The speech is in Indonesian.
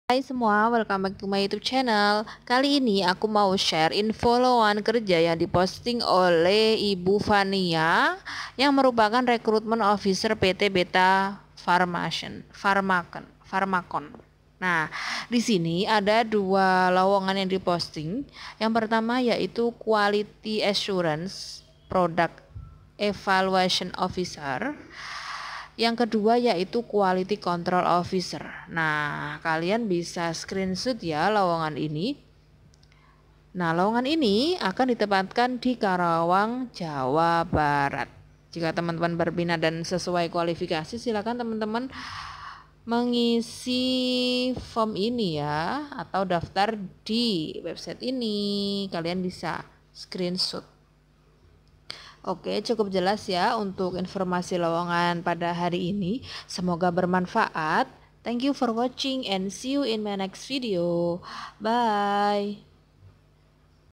Hai semua, welcome back to my YouTube channel. Kali ini aku mau share info lowongan kerja yang diposting oleh Ibu Fania yang merupakan Recruitment Officer PT Beta Pharmacon. Nah, di sini ada dua lowongan yang diposting. Yang pertama yaitu Quality Assurance Product Evaluation Officer. Yang kedua yaitu Quality Control Officer. Nah, kalian bisa screenshot ya lowongan ini. Nah, lowongan ini akan ditempatkan di Karawang, Jawa Barat. Jika teman-teman berminat dan sesuai kualifikasi, silakan teman-teman mengisi form ini ya, atau daftar di website ini. Kalian bisa screenshot. Oke, cukup jelas ya untuk informasi lowongan pada hari ini. Semoga bermanfaat. Thank you for watching and see you in my next video. Bye.